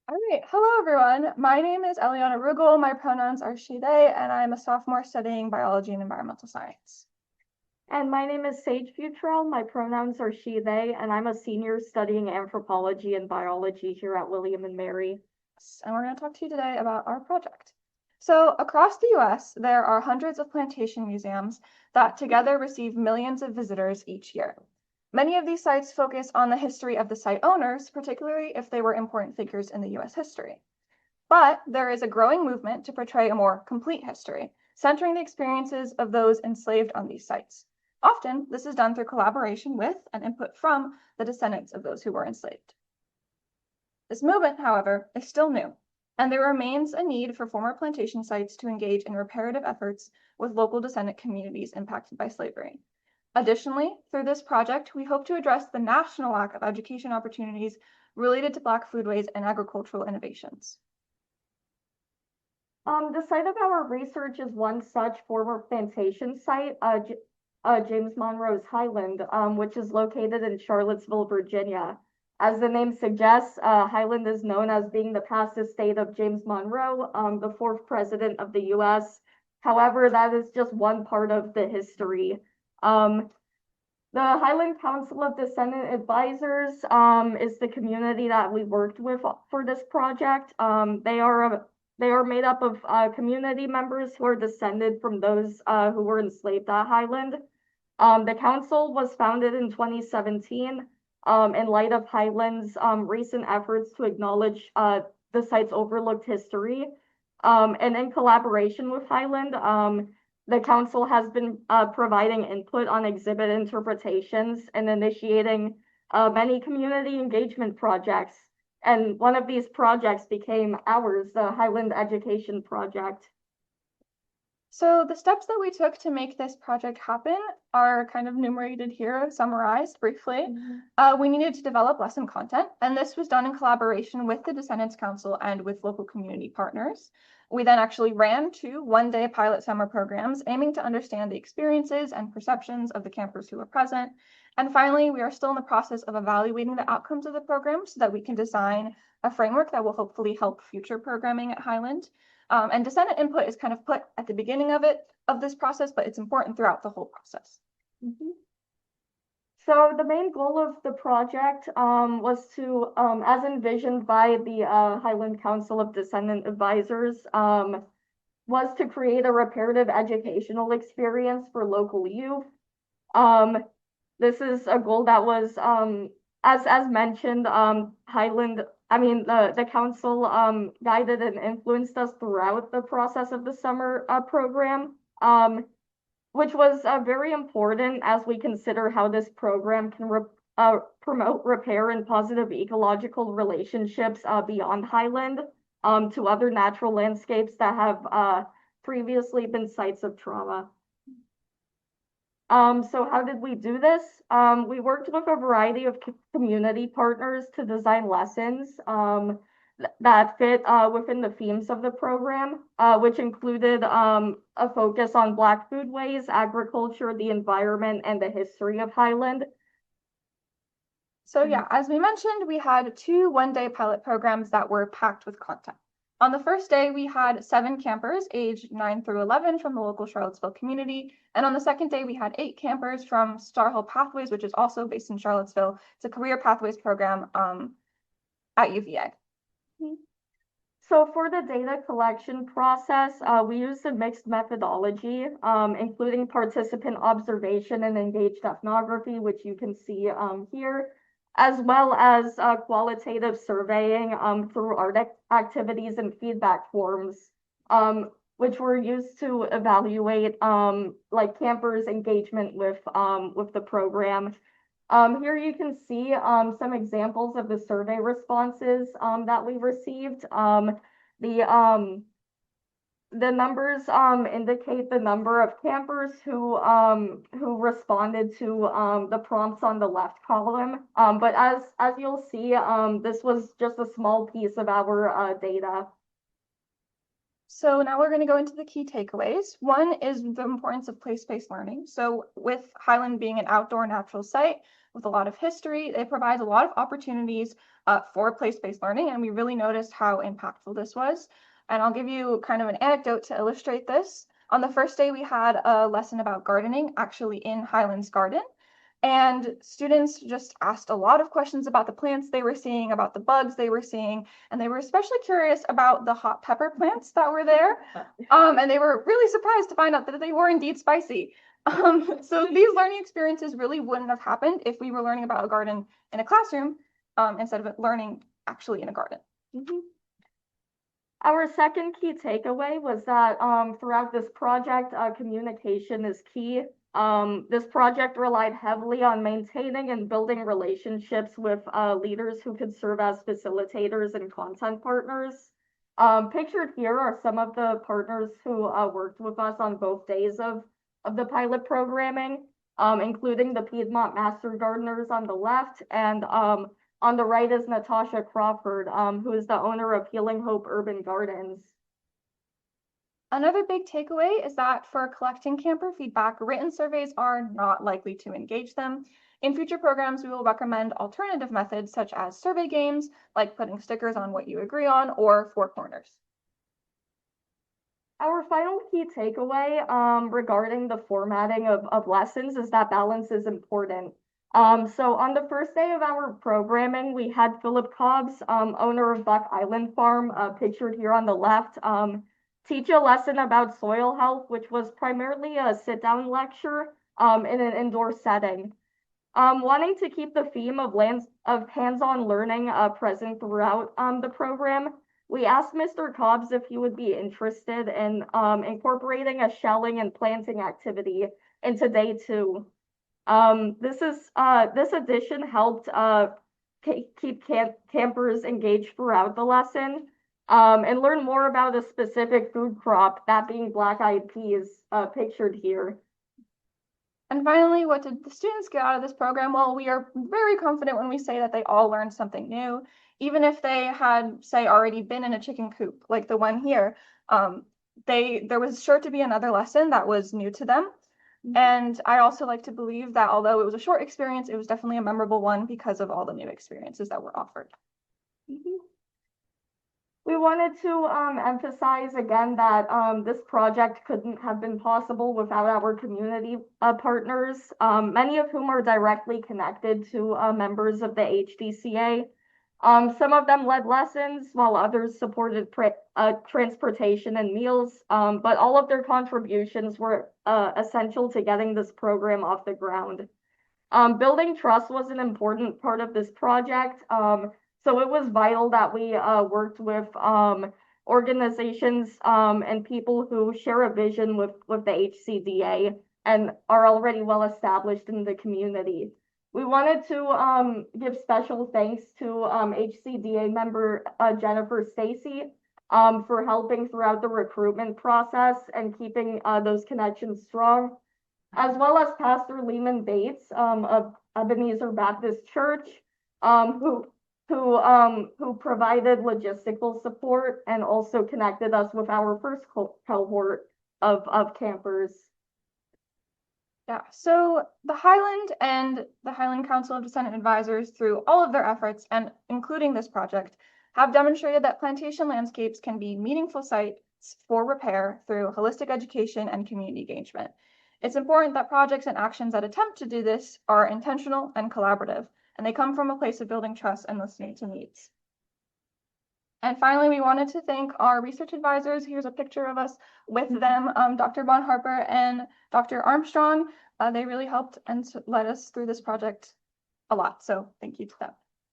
All right, hello everyone. My name is Eliana Rougle. My pronouns are she, they, and I'm a sophomore studying biology and environmental science. And my name is Sage Futrell. My pronouns are she, they, and I'm a senior studying anthropology and biology here at William and Mary. And we're going to talk to you today about our project. So, across the US, there are hundreds of plantation museums that together receive millions of visitors each year. Many of these sites focus on the history of the site owners, particularly if they were important figures in the US history. But there is a growing movement to portray a more complete history, centering the experiences of those enslaved on these sites. Often, this is done through collaboration with and input from the descendants of those who were enslaved. This movement, however, is still new, and there remains a need for former plantation sites to engage in reparative efforts with local descendant communities impacted by slavery. Additionally, through this project, we hope to address the national lack of education opportunities related to Black foodways and agricultural innovations. The site of our research is one such former plantation site, James Monroe's Highland, which is located in Charlottesville, Virginia. As the name suggests, Highland is known as being the past estate of James Monroe, the fourth president of the US. However, that is just one part of the history. The Highland Council of Descendant Advisors is the community that we worked with for this project. They are made up of community members who are descended from those who were enslaved at Highland. The council was founded in 2017 in light of Highland's recent efforts to acknowledge the site's overlooked history. And in collaboration with Highland, the council has been providing input on exhibit interpretations and initiating many community engagement projects. And one of these projects became ours, the Highland Education Project. So the steps that we took to make this project happen are kind of enumerated here, summarized briefly. We needed to develop lesson content, and this was done in collaboration with the Descendants Council and with local community partners. We then actually ran 2 one-day pilot summer programs aiming to understand the experiences and perceptions of the campers who were present. And finally, we are still in the process of evaluating the outcomes of the program so that we can design a framework that will hopefully help future programming at Highland. And descendant input is kind of put at the beginning of this process, but it's important throughout the whole process. So the main goal of the project was to, as envisioned by the Highland Council of Descendant Advisors, was to create a reparative educational experience for local youth. This is a goal that was, as mentioned, the council guided and influenced us throughout the process of the summer program, which was very important as we consider how this program can promote repair and positive ecological relationships beyond Highland to other natural landscapes that have previously been sites of trauma. So how did we do this? We worked with a variety of community partners to design lessons that fit within the themes of the program, which included a focus on Black foodways, agriculture, the environment, and the history of Highland. So yeah, as we mentioned, we had 2 one-day pilot programs that were packed with content. On the first day, we had 7 campers aged 9 through 11 from the local Charlottesville community. And on the second day, we had 8 campers from Star Hill Pathways, which is also based in Charlottesville. It's a career pathways program at UVA. So for the data collection process, we used a mixed methodology, including participant observation and engaged ethnography, which you can see here, as well as qualitative surveying through art activities and feedback forms, which were used to evaluate like campers' engagement with the program. Here you can see some examples of the survey responses that we received. The numbers indicate the number of campers who responded to the prompts on the left column. But as you'll see, this was just a small piece of our data. So now we're going to go into the key takeaways. One is the importance of place-based learning. So with Highland being an outdoor natural site with a lot of history, it provides a lot of opportunities for place-based learning, and we really noticed how impactful this was. And I'll give you kind of an anecdote to illustrate this. On the first day, we had a lesson about gardening, actually in Highland's garden. And students just asked a lot of questions about the plants they were seeing, about the bugs they were seeing, and they were especially curious about the hot pepper plants that were there. And they were really surprised to find out that they were indeed spicy. So these learning experiences really wouldn't have happened if we were learning about a garden in a classroom instead of learning actually in a garden. Our second key takeaway was that throughout this project, communication is key. This project relied heavily on maintaining and building relationships with leaders who could serve as facilitators and content partners. Pictured here are some of the partners who worked with us on both days of the pilot programming, including the Piedmont Master Gardeners on the left, and on the right is Natasha Crawford, who is the owner of Healing Hope Urban Gardens. Another big takeaway is that for collecting camper feedback, written surveys are not likely to engage them. In future programs, we will recommend alternative methods such as survey games, like putting stickers on what you agree on, or four corners. Our final key takeaway regarding the formatting of lessons is that balance is important. So on the first day of our programming, we had Philip Cobbs, owner of Buck Island Farm, pictured here on the left, teach a lesson about soil health, which was primarily a sit-down lecture in an indoor setting. Wanting to keep the theme of hands-on learning present throughout the program, we asked Mr. Cobbs if he would be interested in incorporating a shelling and planting activity into day 2. This addition helped keep campers engaged throughout the lesson and learn more about a specific food crop, that being black-eyed peas, pictured here. And finally, what did the students get out of this program? Well, we are very confident when we say that they all learned something new, even if they had, say, already been in a chicken coop, like the one here. There was sure to be another lesson that was new to them. And I also like to believe that although it was a short experience, it was definitely a memorable one because of all the new experiences that were offered. We wanted to emphasize again that this project couldn't have been possible without our community partners, many of whom are directly connected to members of the HDCA. Some of them led lessons while others supported transportation and meals, but all of their contributions were essential to getting this program off the ground. Building trust was an important part of this project. So it was vital that we worked with organizations and people who share a vision with the HCDA and are already well established in the community. We wanted to give special thanks to HCDA member Jennifer Stacy for helping throughout the recruitment process and keeping those connections strong, as well as Pastor Lehman Bates of Ebenezer Baptist Church, who provided logistical support and also connected us with our first cohort of campers. Yeah, so the Highland and the Highland Council of Descendant Advisors, through all of their efforts, and including this project, have demonstrated that plantation landscapes can be meaningful sites for repair through holistic education and community engagement. It's important that projects and actions that attempt to do this are intentional and collaborative, and they come from a place of building trust and listening to needs. And finally, we wanted to thank our research advisors. Here's a picture of us with them, Dr. Bon-Harper and Dr. Armstrong. They really helped and led us through this project a lot, so thank you to them.